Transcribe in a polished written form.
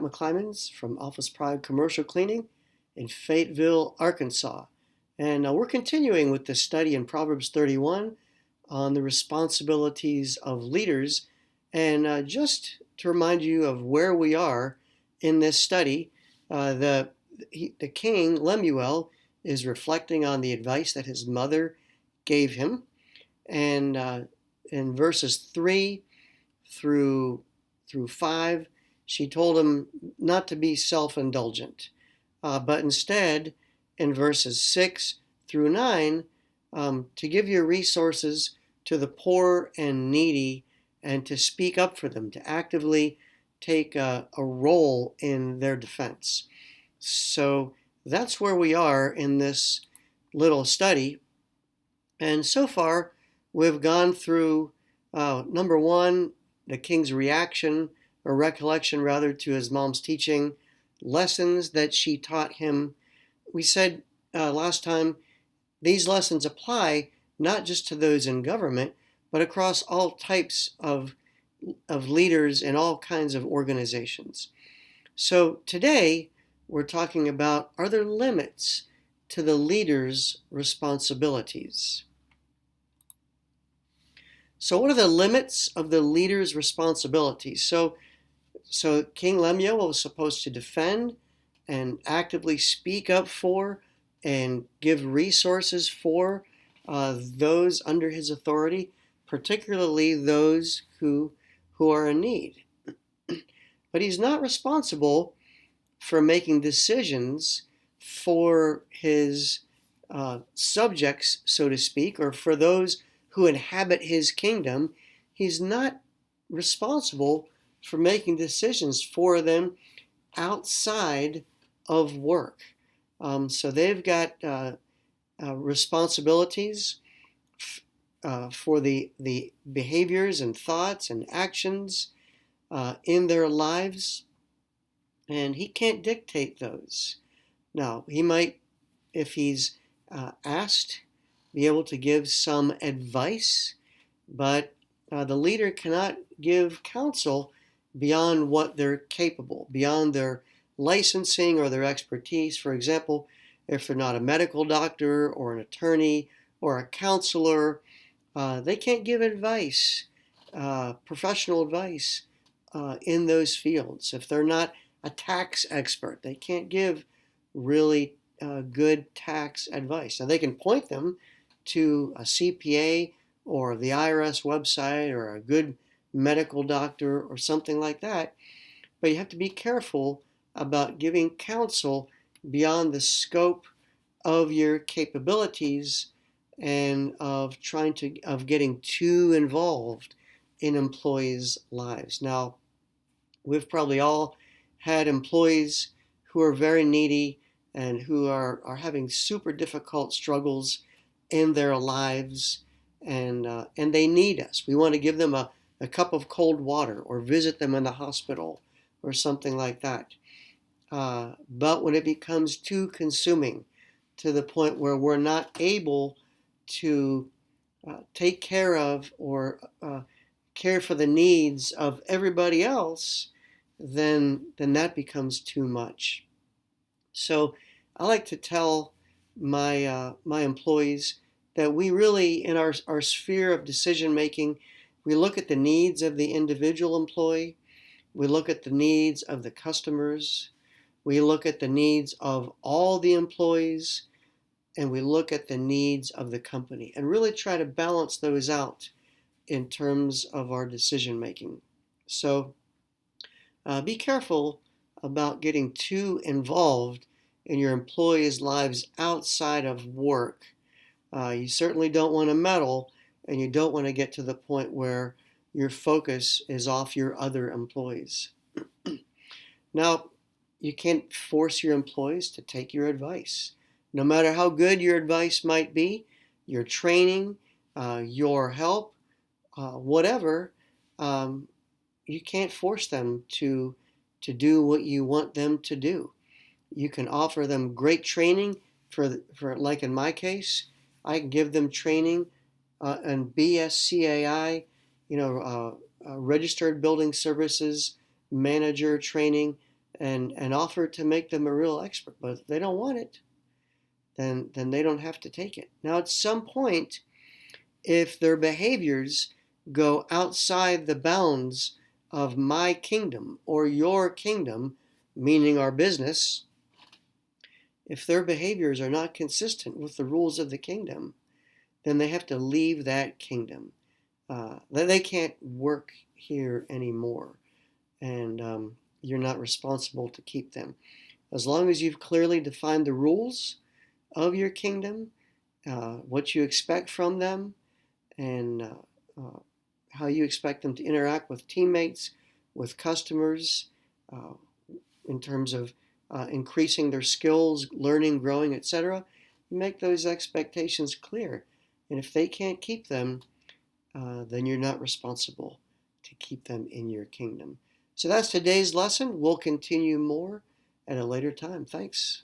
McClymans from Office Pride Commercial Cleaning in Fayetteville, Arkansas. And we're continuing with the study in Proverbs 31 on the responsibilities of leaders. And just to remind you of where we are in this study, the king, Lemuel, is reflecting on the advice that his mother gave him. And in verses 3 through 5, she told him not to be self-indulgent, but instead, in verses 6 through 9, to give your resources to the poor and needy and to speak up for them, to actively take a role in their defense. So that's where we are in this little study. And so far, we've gone through, number one, the king's reaction, or recollection rather, to his mom's teaching, lessons that she taught him. We said last time, these lessons apply not just to those in government, but across all types of leaders in all kinds of organizations. So today, we're talking about, are there limits to the leader's responsibilities? So what are the limits of the leader's responsibilities? So King Lemuel was supposed to defend and actively speak up for and give resources for those under his authority, particularly those who are in need. But he's not responsible for making decisions for his subjects, so to speak, or for those who inhabit his kingdom. He's not responsible for making decisions for them outside of work. So they've got responsibilities for the behaviors and thoughts and actions in their lives, and he can't dictate those. Now, he might, if he's asked, be able to give some advice, but the leader cannot give counsel beyond what they're capable, beyond their licensing or their expertise. For example, if they're not a medical doctor or an attorney or a counselor, they can't give advice, professional advice in those fields. If they're not a tax expert, they can't give really good tax advice. Now, they can point them to a CPA or the IRS website or a good medical doctor or something like that, but you have to be careful about giving counsel beyond the scope of your capabilities and of getting too involved in employees' lives. Now, we've probably all had employees who are very needy and who are having super difficult struggles in their lives, and they need us. We want to give them a cup of cold water or visit them in the hospital or something like that. But when it becomes too consuming to the point where we're not able to take care of or care for the needs of everybody else, then that becomes too much. So I like to tell my employees that we really, in our sphere of decision making, we look at the needs of the individual employee, we look at the needs of the customers, we look at the needs of all the employees, and we look at the needs of the company, and really try to balance those out in terms of our decision making. So be careful about getting too involved in your employees' lives outside of work. You certainly don't want to meddle, and you don't want to get to the point where your focus is off your other employees. Now, you can't force your employees to take your advice. No matter how good your advice might be, your training, your help, whatever, you can't force them to do what you want them to do. You can offer them great training for like in my case, I can give them training and BSCAI, registered building services manager training, and offer to make them a real expert. But if they don't want it, then they don't have to take it. Now, at some point, if their behaviors go outside the bounds of my kingdom or your kingdom, meaning our business, if their behaviors are not consistent with the rules of the kingdom, then they have to leave that kingdom. They can't work here anymore, and you're not responsible to keep them. As long as you've clearly defined the rules of your kingdom, what you expect from them, and how you expect them to interact with teammates, with customers, uh, in terms of increasing their skills, learning, growing, etc. You make those expectations clear. And if they can't keep them, then you're not responsible to keep them in your kingdom. So that's today's lesson. We'll continue more at a later time. Thanks.